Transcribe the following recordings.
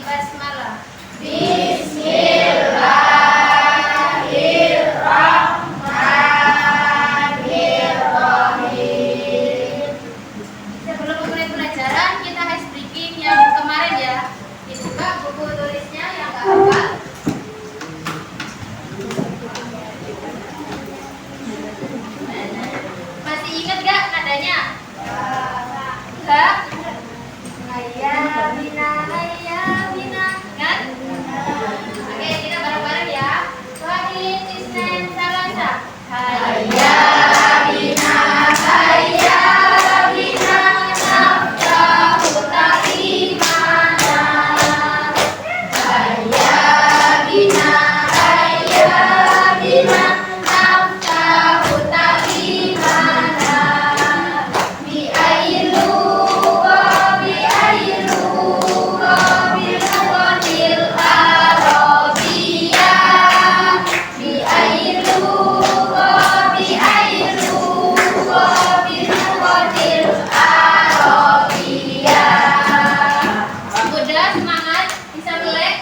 basmalah. Bismillahirrahmanirrahim. Sebelum memulai pelajaran, kita ice breaking yang kemarin ya. Dibuka buku tulisnya yang nggak hafal. Masih ingat gak nadanya? Enggak? Ayah bina, kan? Oke, kita bareng-bareng ya. Wahid, isnen, salasa. Hayya bina, naftahu ta'imana. Hayya bina, naftahu ta'imana. Bi'ailu wa bi'ailu wa bilughatil arabiyyah. Bi'ailu wa bi'ailu wa bilughatil arabiyyah. Mudah, semangat, bisa melek.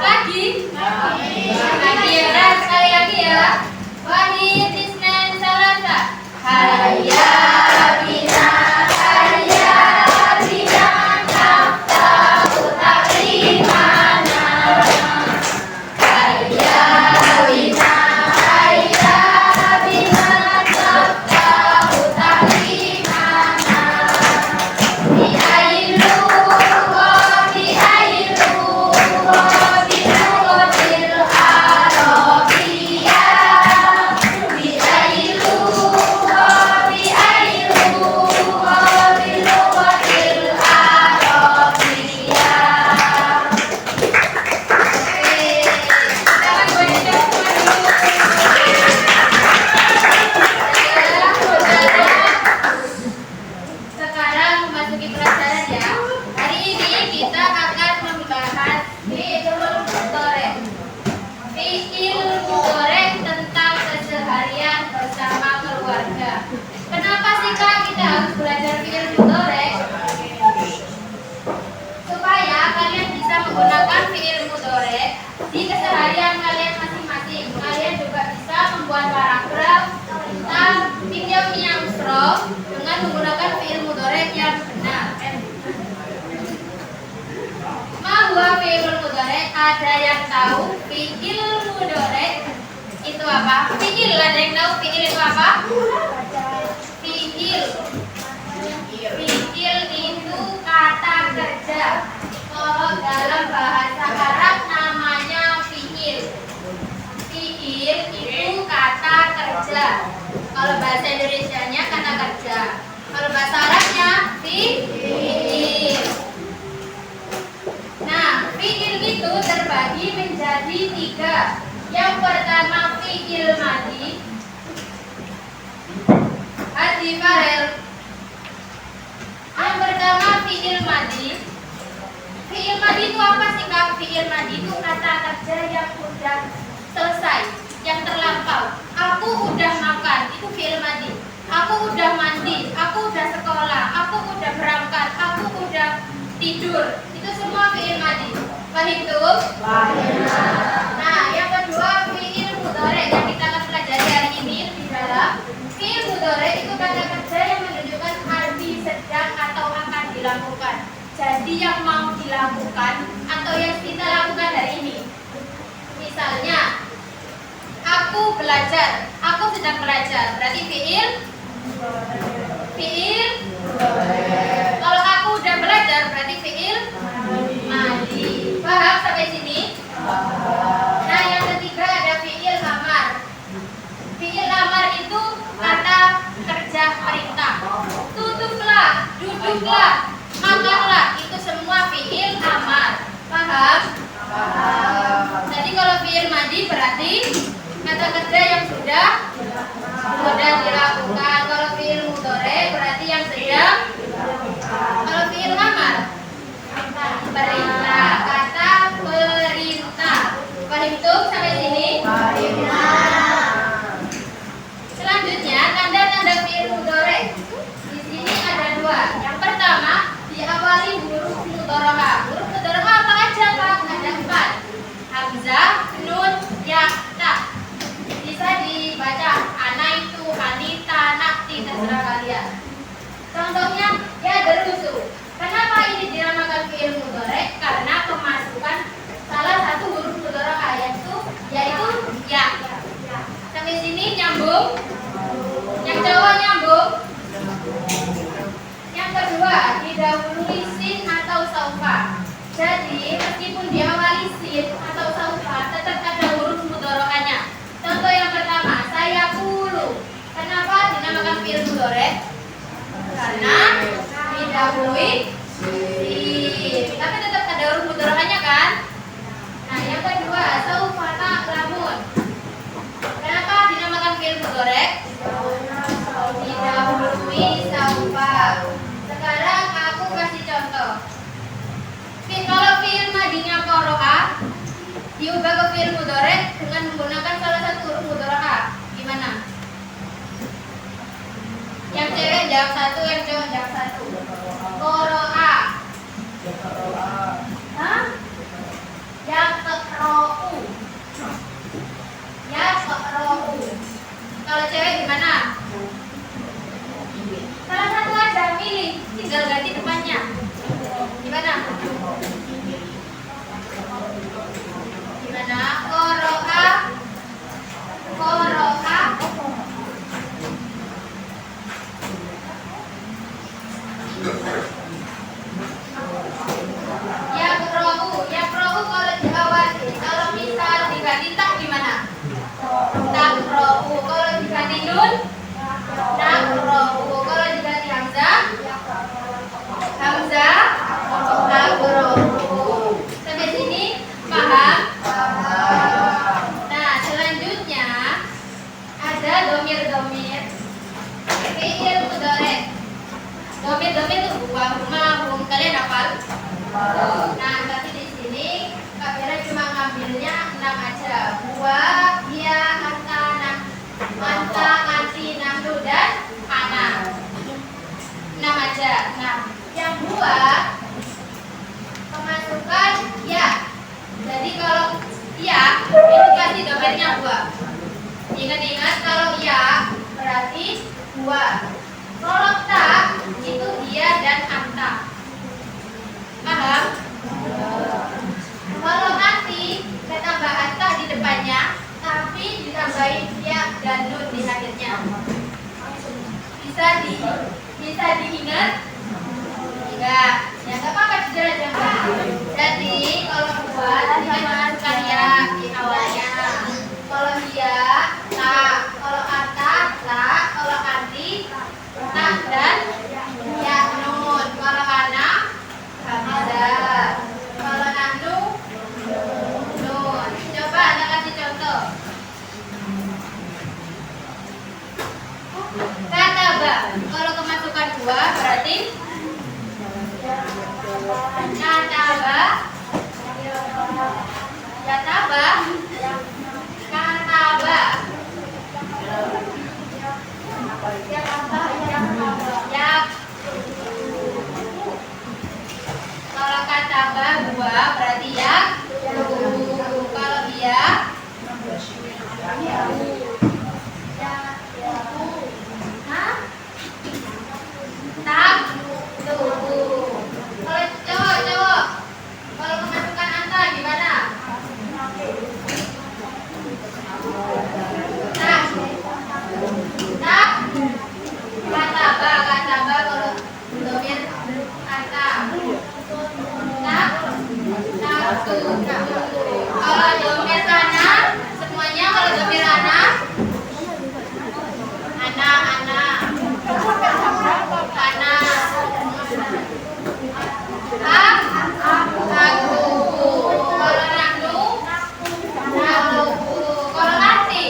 Lagi? Lagi ya, sekali lagi ya. Wahid, isnen, salasa. Hayya bina, naftahu ta'imana. Hayya bina, naftahu ta'imana. Bi'ailu wa bi'ailu wa bilughatil arabiyyah. Bi'ailu wa bi'ailu wa bilughatil arabiyyah. Silakan baca Sekarang memasuki pelajaran ya. Hari ini kita akan membahas fi'il mudhari'. Fi'il mudhari' tentang keseharian bersama keluarga. Kenapa sih Kak kita harus belajar fi'il mudhari'? Supaya kalian bisa menggunakan fi'il mudhari' di keseharian kalian masing-masing. Kalian juga bisa membuat paragraf tentang video yang usroh dengan menggunakan fi'il mudhari' yang benar. Mahwa fi'il mudhari', ada yang tahu fi'il mudhari' itu apa? Fi'il, ada yang tahu fi'il itu apa? Fi'il. Fi'il itu kata kerja. Kalau dalam bahasa Arab namanya fi'il. Fi'il itu kata kerja. Kalau bahasa Indonesianya kata kerja. Kalau bahasa Arabnya fi'il. Nah, fi'il itu terbagi menjadi 3. Yang pertama fi'il madhi. Hadi Farel. Yang pertama fi'il madhi. Fi'il madhi itu apa sih Kak? Fi'il madhi itu kata kerja yang sudah selesai, yang terlampau. Aku udah makan, itu fi'il madhi. Aku udah mandi, aku udah sekolah, aku udah berangkat, aku udah tidur. Itu semua fi'il madhi. Paham tuh? Nah, yang kedua fi'il mudhari' yang kita akan pelajari hari ini lebih dalam. Fi'il mudhari' itu kata kerja yang menunjukkan arti sedang atau akan dilakukan. Jadi yang mau dilakukan atau yang kita lakukan hari ini. Misalnya, aku belajar, aku sedang belajar. Berarti fi'il. Kalau aku udah belajar berarti fi'il madhi. Paham sampai sini? Nah, yang ketiga ada fi'il amar. Fi'il amar itu kata kerja perintah. Tutuplah, duduklah, makanlah, itu semua fi'il amar. Paham? Jadi kalau fi'il madhi berarti kata kerja yang sudah dilakukan. Kalau fi'il mudhari' berarti yang sedang depan. Hamzah, nun, ya, ta. Bisa dibaca ana itu, anita, nakti, terserah kalian. Contohnya ya derusu. Kenapa ini dinamakan fi'il mudhari? Karena kemasukan salah satu huruf mudhari yaitu ya. Sampai sini nyambung? Yang cowok nyambung? Yang kedua, didahului sin atau saufa. Jadi meskipun diawali sin atau saufa, tetap ada huruf mudhari'nya. Contoh yang pertama, saya pulu. Kenapa dinamakan fi'il mudhari? Karena didahului sin. Tapi tetap ada huruf mudhari'nya kan? Nah, yang kedua, saufa ta'lamun. Kenapa dinamakan fi'il mudhari? Didahului saufa. Sekarang aku kasih contoh. Kalau fi'il madinya qara'a diubah ke fi'il mudhari dengan menggunakan salah satu huruf mudhari. Gimana? Yang cewek jawab satu, yang cowok jawab satu. Qara'a. Hah? Yaqra'u. Yaqra'u. Kalau cewek gimana? Salah satu aja, milih, tinggal ganti depannya. Gimana? Gimana? Qara'a. Qara'a. Yaqra'u kalau diawali. Kalau misal diganti tak gimana? Taqra'u. Kalau diganti nun? Taqra'u. Kalau diganti hamzah? Hamzah? Taqra'u. Sampai sini paham? Nah, selanjutnya ada domir-domir fi'il mudhari. Domir-domir itu buah, rumah, kalian hafal? Nah, tapi di sini Kak Vera cuma ngambilnya 6 aja. Buah, dia, anta, anti, nahnu, dan ana. 6 aja. Nah, yang buah kemasukan ya. Jadi kalau ya itu kasih domirnya buah. Ingat-ingat kalau ya berarti buah. Kalau tak itu dia dan anta. Paham? Kalau nanti kita tambah anta di depannya, tapi ditambahin ya dan nun di akhirnya. Bisa diingat? Enggak. Ya enggak apa-apa sudah aja. Jadi kalau buat dimasukkan ya di awalnya. Kalau dia tak, kalau anta tak, kalau anti tak dan ya nun. Kalau anak hamzah. Kalau nahnu nun. Coba Anda kasih contoh. Kataba. Kalau kemasukan buah berarti kataba. Kataba. Kataba. Ya. Kalau kataba buah berarti ya. Kalau dia tak tubuh. Kalau cowok, kalau kemasukan anta gimana? Tak, kataba kalau domir anta. Tak, kalau domir anak, semuanya kalau domir anak, anak. Aku. Kalau nahnu, kalau nanti,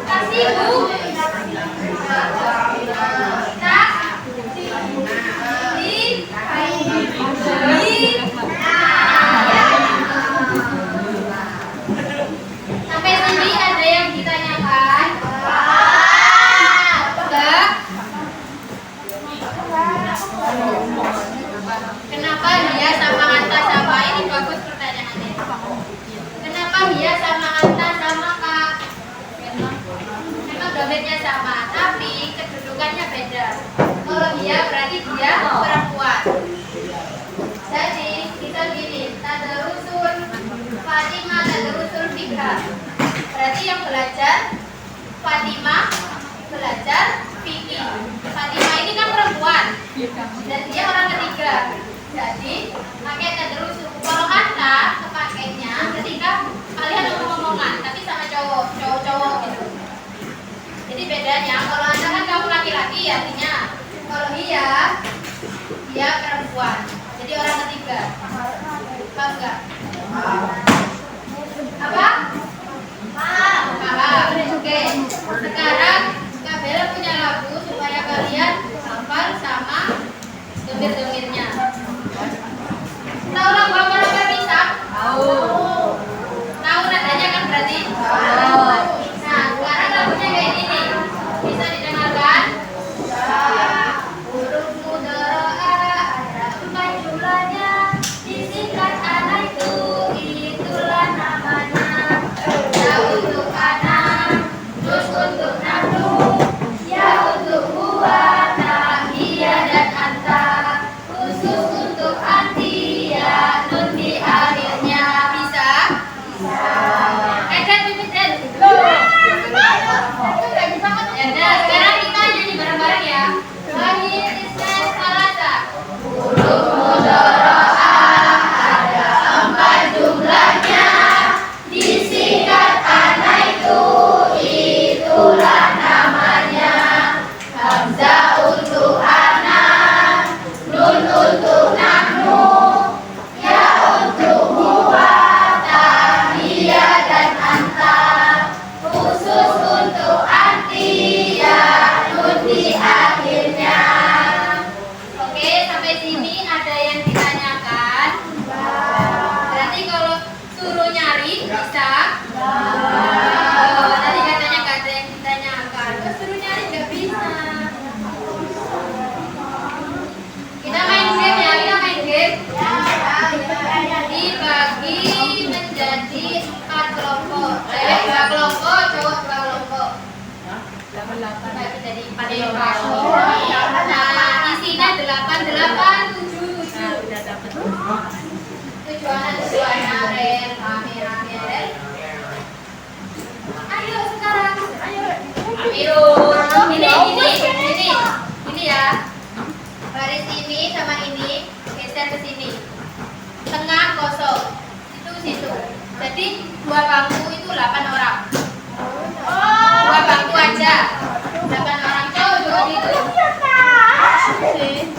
kasibu. Sampai sini ada yang ditanyakan? Enggak? Memang domainnya sama, tapi kedudukannya beda. Kalau dia berarti dia perempuan. Jadi kita gini, tadarusul Fatimah, tadarusul fikah. Berarti yang belajar Fatimah, belajar fikih. Fatimah ini kan perempuan dan dia orang ketiga. Jadi pakai tadarusul. Kalau anta kepakainya ketika kalian ngomong-ngomongan, tapi sama cowok-cowok gitu. Jadi bedanya, kalau anda kan kamu laki-laki artinya, kalau dia perempuan. Jadi orang ketiga. Paham enggak? Apa? Paham. Oke. Sekarang Kak Bella punya lagu supaya kalian hafal sama domir-domirnya. Tahu lagu apa pisang? Tahu. Tahu nadanya kan berarti? Tahu. Nah, sekarang lagunya kayak gini. Bisa didengarkan? Huruf mudhara'a ada 4 jumlahnya. Disingkat anak itulah namanya. Ya untuk anak, terus untuk nafsu, ya untuk huwa, tak, dia dan anta, khusus untuk anti, ya nun di akhirnya. Bisa? Bisa. Edan pipit ya udah, sekarang kita nyanyi bareng-bareng ya. Wahid isnan salasa. Huruf mudhara'a ada 4 jumlahnya. Disingkat anak itulah namanya. Hamzah untuk anak, nun untuk nahnu, ya untuk huwa, ta, hiya dan anta, khusus untuk anti, ya nun di akhirnya. Oke, sampai sini ada yang ditanyakan? Berarti kalau suruh nyari bisa? Oh, tadi katanya gak ada yang ditanyakan. Kok suruh nyari gak bisa? Kita main game ya, kita main game. Dibagi menjadi 4 kelompok. Cewek 2 kelompok, cowok 2 kelompok. Bagi jadi 4 kelompok. Nah, isinya 8, 7. Tujuannya rel, rame. Ayo sekarang, ayo. Ini ya. Baris ini sama ini geser ke sini. Tengah kosong. Situ. Jadi 2 bangku itu 8 orang. 2 bangku aja. 8 orang cowok juga gitu. Ini.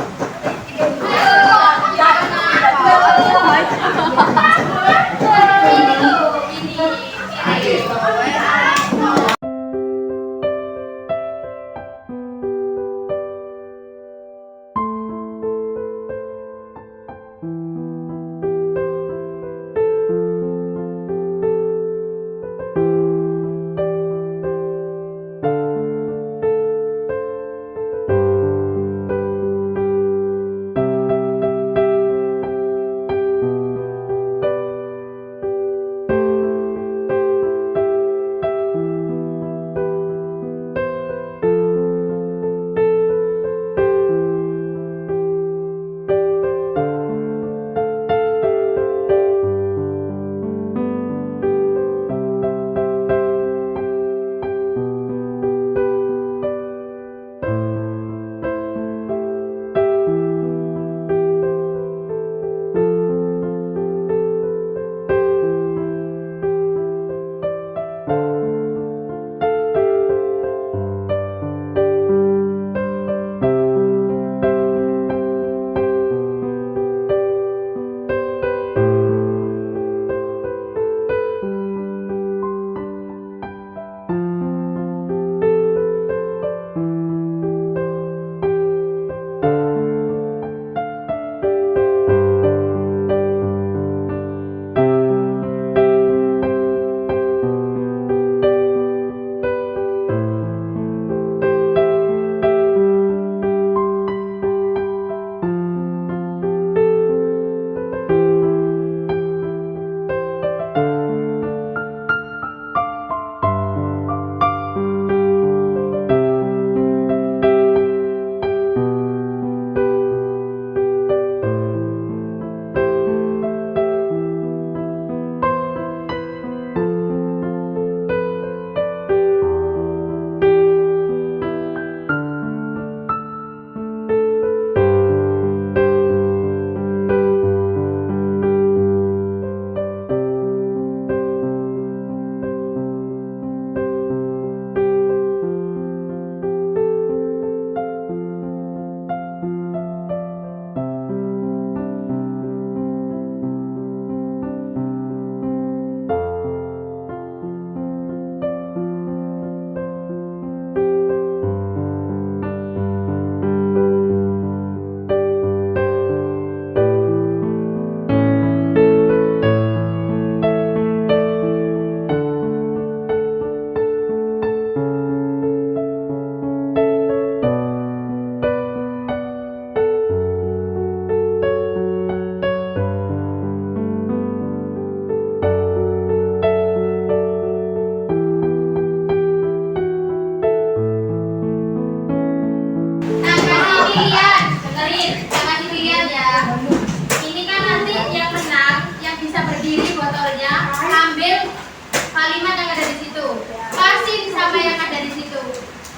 sama yang ada di situ.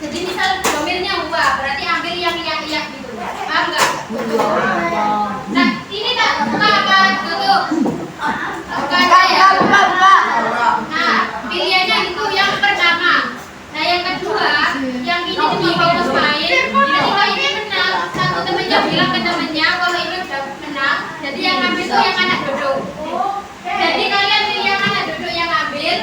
Jadi misal domilnya huwa, berarti ambil yang iya gitu. Paham nggak? Nah, ini tak buka apa? Tutup. Buka aja ya. Nah, pilihannya itu yang pertama. Nah, yang kedua, yang ini cuma fokus main. Ketika ini menang, satu temannya bilang ke temannya kalau ini udah menang. Jadi yang ambil itu yang anak duduk. Jadi kalian pilih yang anak duduk yang ambil,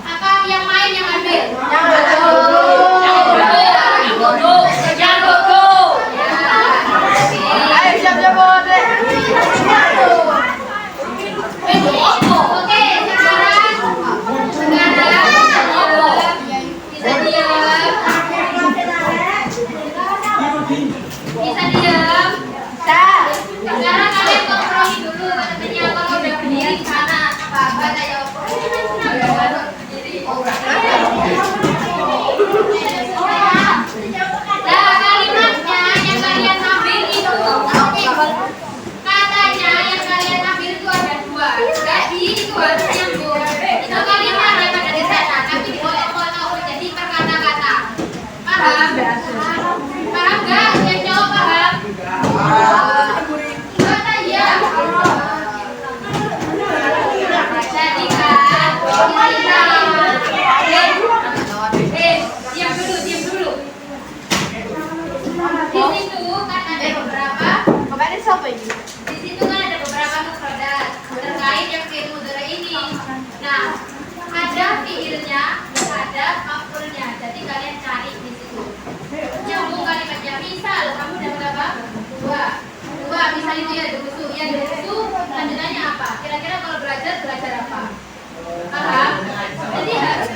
apa yang main yang ambil? Yang duduk. Yang duduk. Yang duduk. Ayo siap-siap deh. Oke, bisa diam. Sekarang kalian kompromi dulu, katanya kalau udah berdiri di sana apa kayak nah kalimatnya yang kalian ambil itu katanya yang kalian ambil itu ada dua. Jadi itu harus nyambung. Itu kalimat yang ada di sana tapi dipotong jadi perkata-kata. Paham? Paham nggak? Yang jawab paham? Kata ya. Jadi kan diam dulu. Di situ kan ada beberapa. Makanya siapa ini? Di situ kan ada beberapa mufradat terkait yang fi'il mudhari ini. Nah, ada fi'ilnya, ada maf'ulnya. Jadi kalian cari di situ. Nyambung kalimatnya. Misal kamu dapat apa? Dua. Misal itu ya dusu. Ya dusu lanjutannya apa? Kira-kira kalau belajar apa? Paham? Jadi harus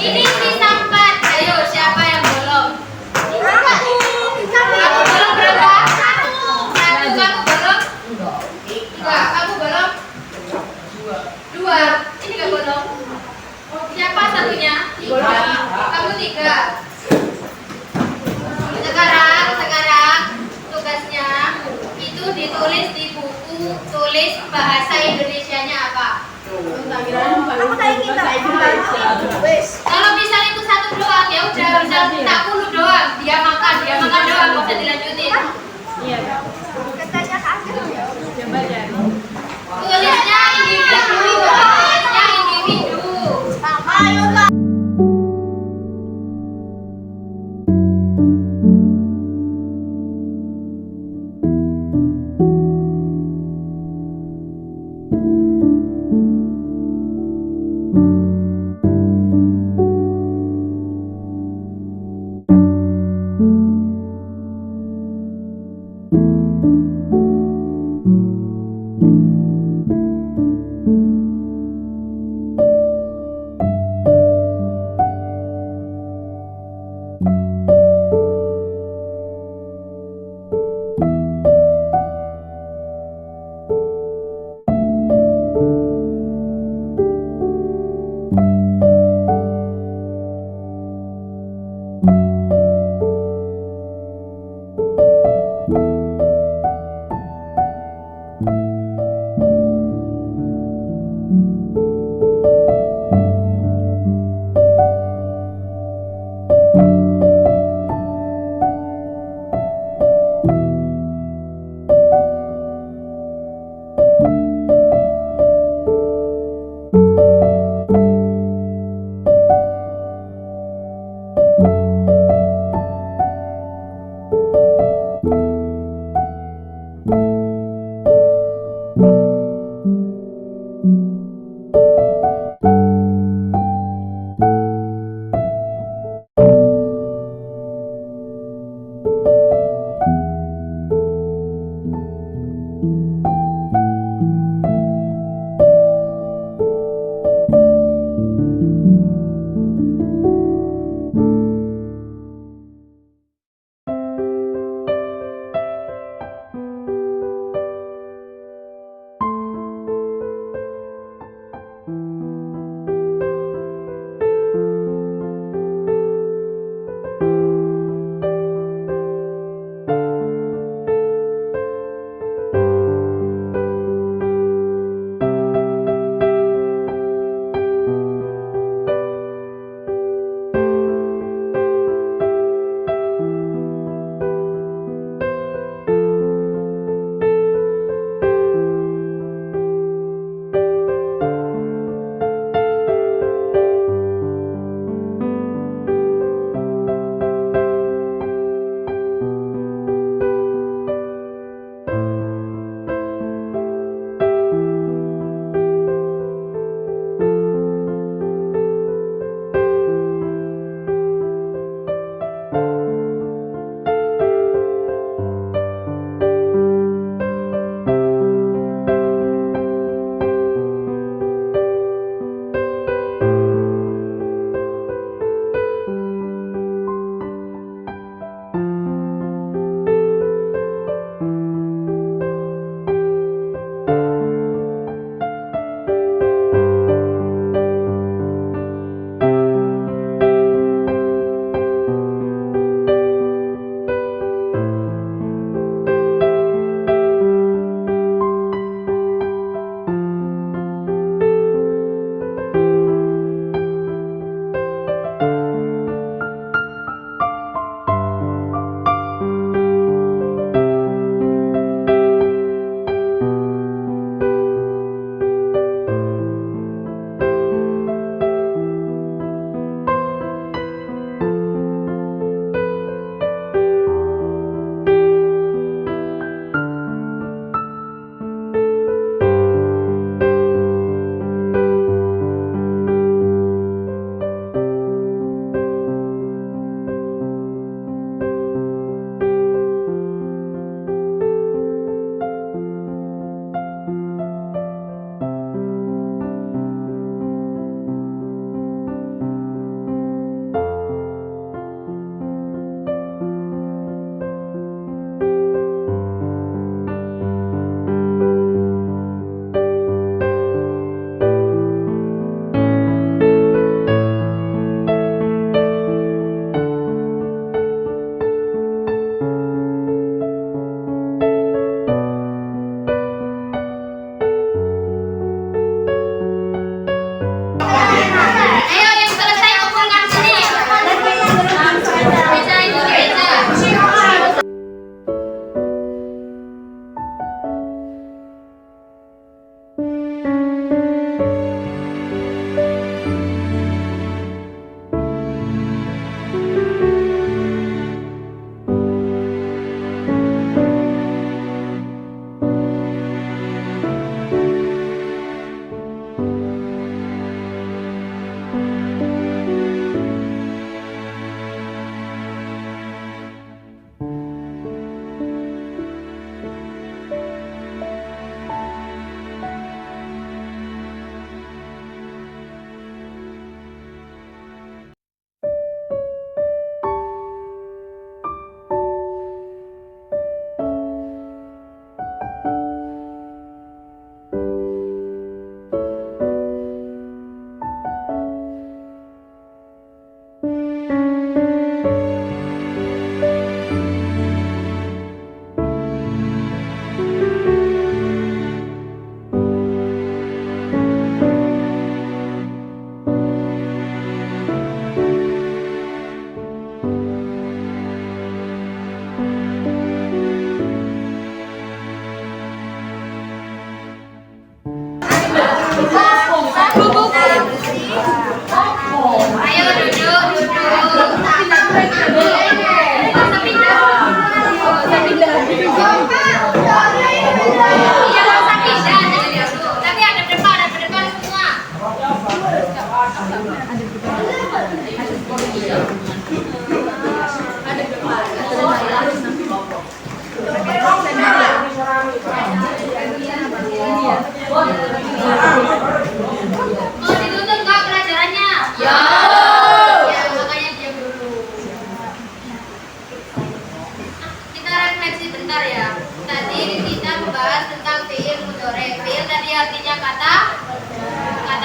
ini sisa 4. Ayo siapa yang belum? Kamu belum berapa? 1. Kamu belum? 2. Kamu belum? 2. Ini nggak belum? Siapa satunya? 3. Kamu 3. Sekarang tugasnya itu ditulis di buku tulis bahasa Indonesianya apa? Kalau misal itu satu doang ya udah bisa tak 10 doang. Dia makan doang, nggak usah dilanjutin. Iya. Katanya kasih. Coba ya. Tulis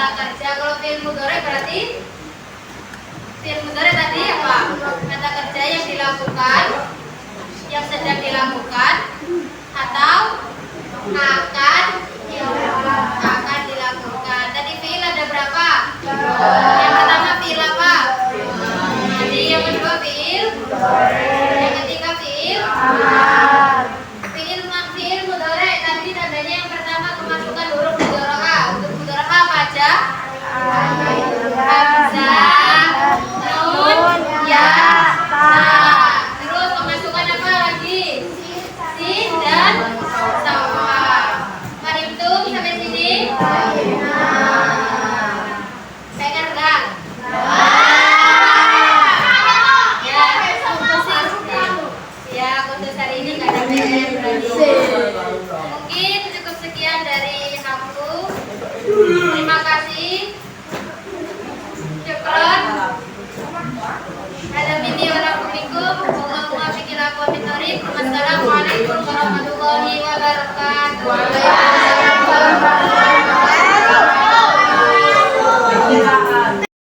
kata kerja. Kalau fi'il mudhari berarti fi'il mudhari tadi apa? Kata kerja yang dilakukan, yang sedang dilakukan, atau akan dilakukan. Tadi fi'il ada berapa? Yang pertama fi'il apa? Jadi yang kedua fi'il, yang ketiga fi'il fi'il mudhari. Tadi tandanya yang pertama kemasukan huruf mudharaah. Untuk mudharaah apa aja? Hamzah, nun, ya, ta. Terus kemasukan apa lagi? Sin dan sama. Fahimtum sampai sini? Pengen enggak? Ya, khusus hari ini nggak ada PR berarti. Mungkin cukup sekian dari aku. Terima kasih. Syukron. Ada video lakumikum. Allahumma fikir aku mintorik. Wassalamualaikum warahmatullahi wabarakatuh.